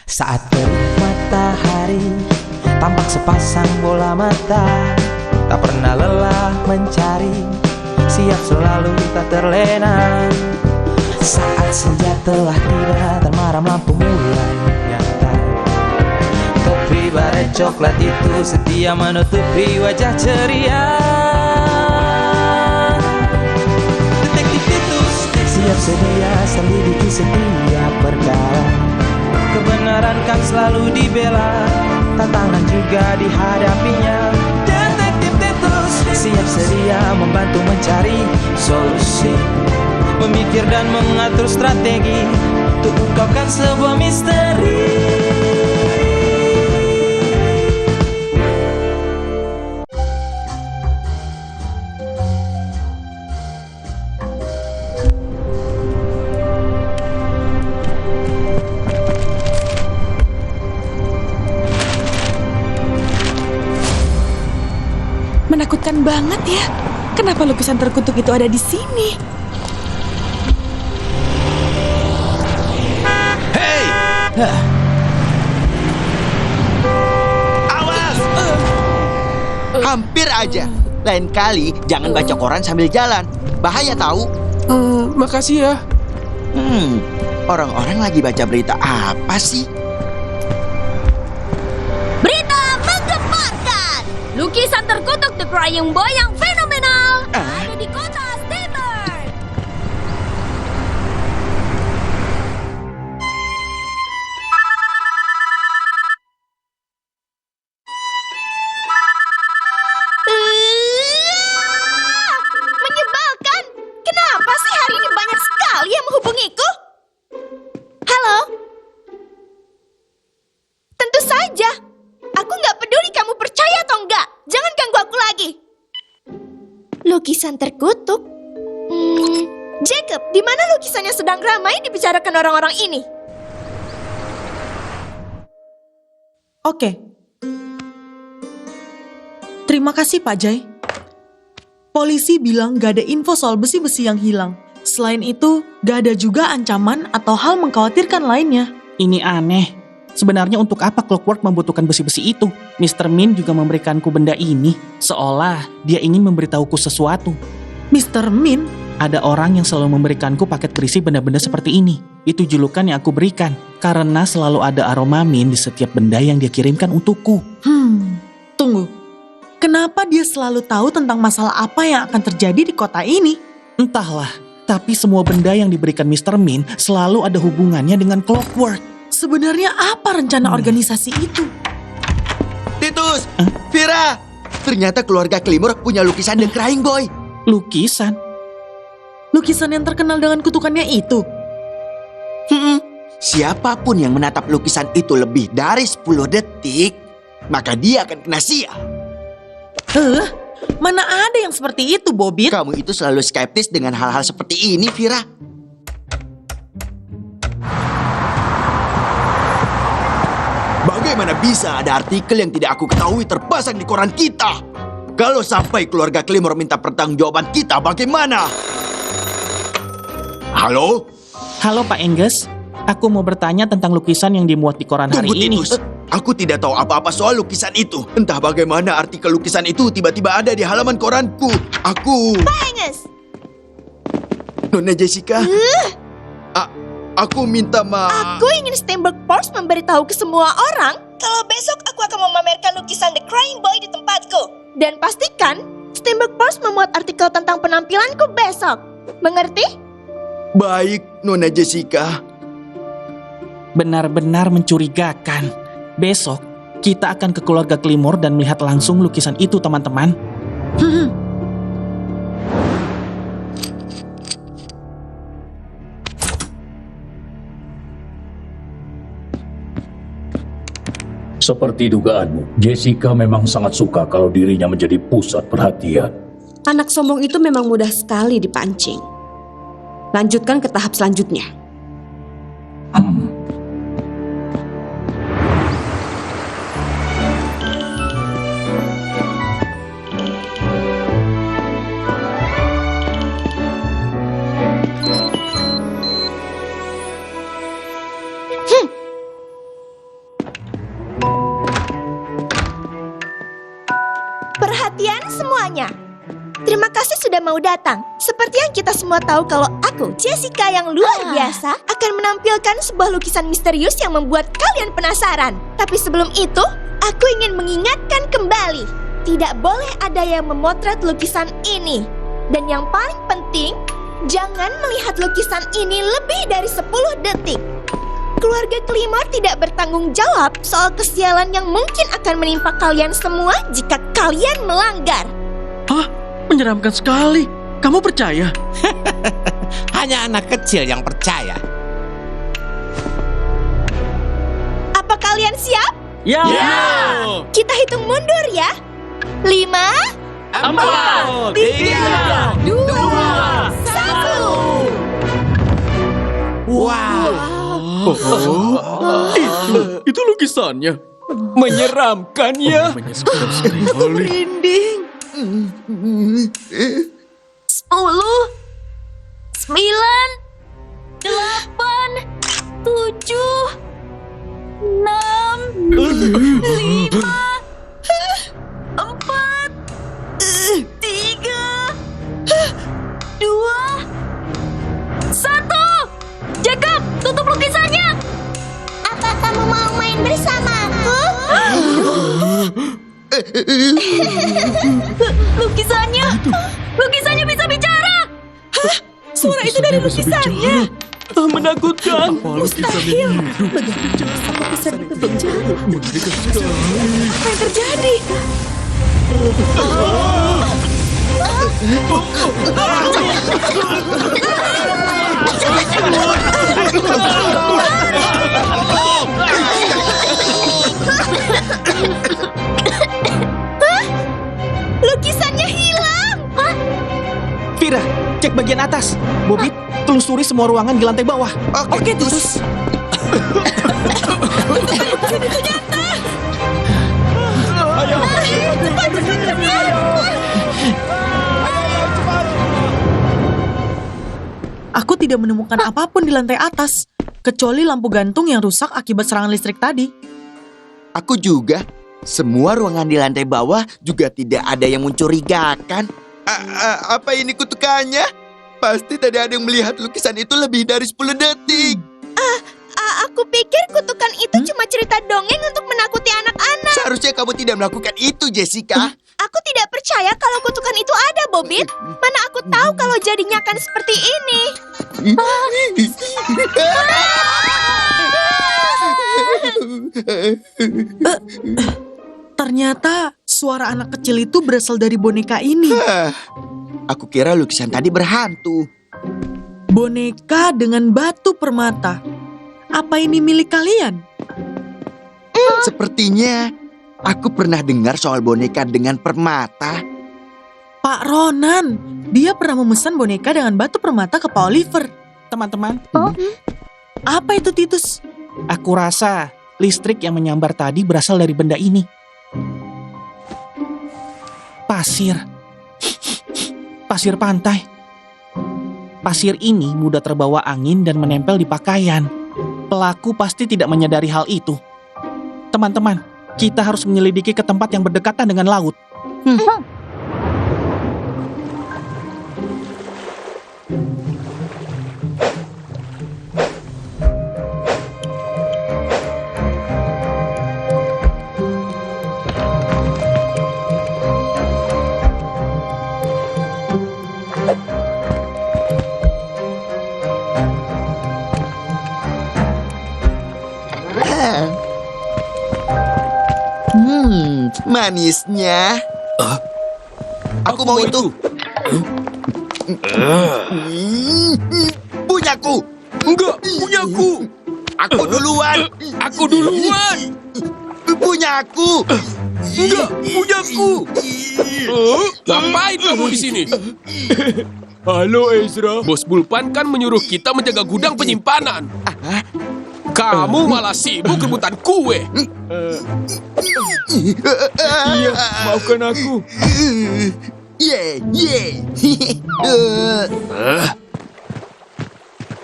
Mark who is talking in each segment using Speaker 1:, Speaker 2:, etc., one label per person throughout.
Speaker 1: Saat terik matahari tampak sepasang bola mata, tak pernah lelah mencari, siap selalu tak terlena. Saat senja telah tiba dan malam lampu mulai nyata, topi baret coklat itu setia menutupi wajah ceria. Detektif itu siap sedia selidiki setiap perkara, kebenaran kan selalu dibela, tantangan juga dihadapinya. Detektif Titus siap sedia membantu mencari solusi, memikir dan mengatur strategi untuk ungkapkan sebuah misteri.
Speaker 2: Menakutkan banget ya. Kenapa lukisan terkutuk itu ada di sini?
Speaker 3: Hei! Awas! Hampir aja. Lain kali jangan baca koran sambil jalan. Bahaya tahu.
Speaker 4: Makasih ya.
Speaker 3: Orang-orang lagi baca berita apa sih?
Speaker 5: Berita menggemparkan. Lukisan terkutuk The Crying Boy yang fenomenal ada di kota Steamer. Menyebalkan. Kenapa sih hari ini banyak sekali yang menghubungiku? Halo? Tentu saja. Aku nggak peduli kamu percaya atau enggak. Jangan ganggu aku lagi. Lukisan terkutuk? Jacob, di mana lukisannya sedang ramai dibicarakan orang-orang ini?
Speaker 2: Oke. Terima kasih Pak Jai. Polisi bilang gak ada info soal besi-besi yang hilang. Selain itu, gak ada juga ancaman atau hal mengkhawatirkan lainnya.
Speaker 4: Ini aneh. Sebenarnya untuk apa Clockwork membutuhkan besi-besi itu? Mr. Min juga memberikanku benda ini, seolah dia ingin memberitahuku sesuatu.
Speaker 2: Mr. Min?
Speaker 4: Ada orang yang selalu memberikanku paket berisi benda-benda seperti ini. Itu julukan yang aku berikan, karena selalu ada aroma min di setiap benda yang dia kirimkan untukku.
Speaker 2: Tunggu. Kenapa dia selalu tahu tentang masalah apa yang akan terjadi di kota ini?
Speaker 4: Entahlah, tapi semua benda yang diberikan Mr. Min selalu ada hubungannya dengan Clockwork.
Speaker 2: Sebenarnya apa rencana organisasi itu?
Speaker 3: Titus! Vira! Ternyata keluarga Claymore punya lukisan The Crying Boy.
Speaker 4: Lukisan?
Speaker 2: Lukisan yang terkenal dengan kutukannya itu?
Speaker 3: Siapapun yang menatap lukisan itu lebih dari 10 detik, maka dia akan kena sial.
Speaker 2: Mana ada yang seperti itu, Bobit?
Speaker 3: Kamu itu selalu skeptis dengan hal-hal seperti ini, Vira. Bagaimana bisa ada artikel yang tidak aku ketahui terpasang di koran kita? Kalau sampai keluarga Claymore minta pertanggungjawaban kita, bagaimana? Halo?
Speaker 4: Halo Pak Angus, aku mau bertanya tentang lukisan yang dimuat di koran hari
Speaker 3: Tunggu,
Speaker 4: ini.
Speaker 3: Titus. Aku tidak tahu apa-apa soal lukisan itu. Entah bagaimana artikel lukisan itu tiba-tiba ada di halaman koranku.
Speaker 5: Angus!
Speaker 3: Nona Jessica? Aku minta maaf.
Speaker 5: Aku ingin Steinberg Force memberitahu ke semua orang kalau besok aku akan memamerkan lukisan The Crying Boy di tempatku. Dan pastikan Steinberg Force memuat artikel tentang penampilanku besok. Mengerti?
Speaker 3: Baik, Nona Jessica.
Speaker 4: Benar-benar mencurigakan. Besok, kita akan ke keluarga Claymore dan melihat langsung lukisan itu, teman-teman.
Speaker 6: Seperti dugaanmu, Jessica memang sangat suka kalau dirinya menjadi pusat perhatian.
Speaker 7: Anak sombong itu memang mudah sekali dipancing. Lanjutkan ke tahap selanjutnya.
Speaker 5: perhatian semuanya. Terima kasih sudah mau datang. Seperti yang kita semua tahu kalau aku, Jessica yang luar biasa, akan menampilkan sebuah lukisan misterius yang membuat kalian penasaran. Tapi sebelum itu, aku ingin mengingatkan kembali. Tidak boleh ada yang memotret lukisan ini. Dan yang paling penting, jangan melihat lukisan ini lebih dari 10 detik. Keluarga Claymore tidak bertanggung jawab soal kesialan yang mungkin akan menimpa kalian semua jika kalian melanggar.
Speaker 8: Hah? Menyeramkan sekali. Kamu percaya?
Speaker 1: Hanya anak kecil yang percaya.
Speaker 5: Apa kalian siap?
Speaker 8: Ya!
Speaker 5: Kita hitung mundur ya. 5,
Speaker 8: 4,
Speaker 5: 3, 2, 1.
Speaker 1: Wow.
Speaker 8: Itu lukisannya. Menyeramkan ya. Menyeramkan sekali.
Speaker 2: Merinding.
Speaker 5: 10, 9, 8, 7, 6, 5, 4, 3, 2, 1. Jacob, tutup lukisannya. Apa kamu mau main bersamaku? Lukisannya bisa bicara.
Speaker 2: Suara itu dari lukisannya.
Speaker 8: Menakutkan.
Speaker 2: Mustahil. Bagaimana bisa lukisan itu bicara? Apa yang terjadi?
Speaker 5: Lukisannya hilang.
Speaker 4: Vira, cek bagian atas. Bobby, telusuri semua ruangan di lantai bawah.
Speaker 2: Oke, Titus. Aku tidak menemukan apapun di lantai atas, kecuali lampu gantung yang rusak akibat serangan listrik tadi.
Speaker 3: Aku juga. Semua ruangan di lantai bawah juga tidak ada yang mencurigakan. Apa ini kutukannya? Pasti tadi ada yang melihat lukisan itu lebih dari 10 detik.
Speaker 5: Aku pikir kutukan itu cuma cerita dongeng untuk menakuti anak-anak.
Speaker 3: Seharusnya kamu tidak melakukan itu, Jessica.
Speaker 5: Aku tidak percaya kalau kutukan itu ada, Bobit. Mana aku tahu kalau jadinya akan seperti ini.
Speaker 2: Ternyata suara anak kecil itu berasal dari boneka ini.
Speaker 3: Aku kira lukisan tadi berhantu.
Speaker 2: Boneka dengan batu permata. Apa ini milik kalian?
Speaker 3: Sepertinya aku pernah dengar soal boneka dengan permata.
Speaker 2: Pak Ronan, dia pernah memesan boneka dengan batu permata ke Pak Oliver.
Speaker 4: Teman-teman,
Speaker 2: Apa itu, Titus?
Speaker 4: aku rasa listrik yang menyambar tadi berasal dari benda ini. Pasir. Pasir pantai. Pasir ini mudah terbawa angin dan menempel di pakaian. Pelaku pasti tidak menyadari hal itu. Teman-teman, kita harus menyelidiki ke tempat yang berdekatan dengan laut.
Speaker 3: Manisnya. Aku mau itu. Punyaku.
Speaker 8: Enggak, punyaku.
Speaker 3: Aku duluan.
Speaker 8: Aku duluan.
Speaker 3: Punyaku.
Speaker 8: Enggak, punyaku. Ngapain kamu di sini? Halo Ezra. Bos Bulpan kan menyuruh kita menjaga gudang penyimpanan. Kamu malah sibuk rebutan kue. Iya, maafkan aku.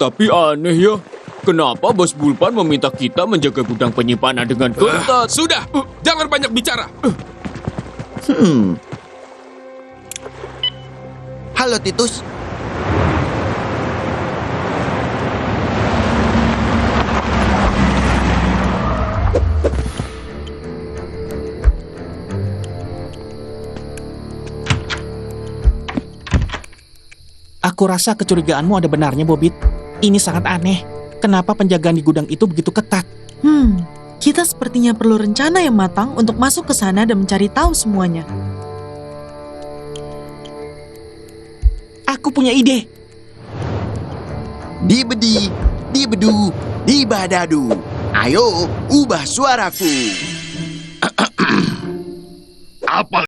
Speaker 8: Tapi aneh ya, kenapa Bos Bulpan meminta kita menjaga gudang penyimpanan dengan ketat? Sudah, jangan banyak bicara.
Speaker 3: Halo Titus.
Speaker 4: Aku rasa kecurigaanmu ada benarnya, Bobit. Ini sangat aneh. Kenapa penjagaan di gudang itu begitu ketat?
Speaker 2: Kita sepertinya perlu rencana yang matang untuk masuk ke sana dan mencari tahu semuanya.
Speaker 4: Aku punya ide.
Speaker 3: Dibedi, dibedu, dibadadu. Ayo, ubah suaraku.
Speaker 6: Apa